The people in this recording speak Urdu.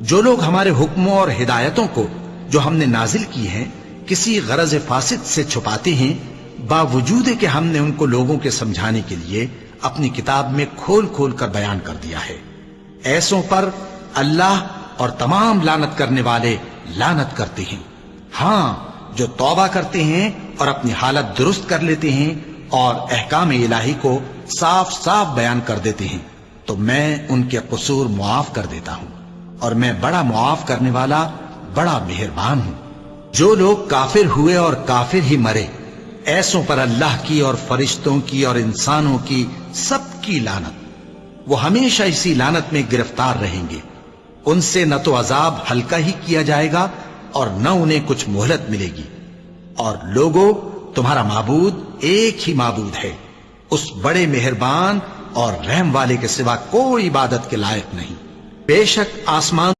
جو لوگ ہمارے حکموں اور ہدایتوں کو جو ہم نے نازل کی ہیں کسی غرض فاسد سے چھپاتے ہیں، باوجود کہ ہم نے ان کو لوگوں کے سمجھانے کے لیے اپنی کتاب میں کھول کھول کر بیان کر دیا ہے، ایسوں پر اللہ اور تمام لعنت کرنے والے لعنت کرتے ہیں۔ ہاں، جو توبہ کرتے ہیں اور اپنی حالت درست کر لیتے ہیں اور احکام الہی کو صاف صاف بیان کر دیتے ہیں تو میں ان کے قصور معاف کر دیتا ہوں، اور میں بڑا معاف کرنے والا بڑا مہربان ہوں۔ جو لوگ کافر ہوئے اور کافر ہی مرے، ایسوں پر اللہ کی اور فرشتوں کی اور انسانوں کی سب کی لعنت، وہ ہمیشہ اسی لعنت میں گرفتار رہیں گے۔ ان سے نہ تو عذاب ہلکا ہی کیا جائے گا اور نہ انہیں کچھ مہلت ملے گی۔ اور لوگوں، تمہارا معبود ایک ہی معبود ہے، اس بڑے مہربان اور رحم والے کے سوا کوئی عبادت کے لائق نہیں۔ بے شک آسمان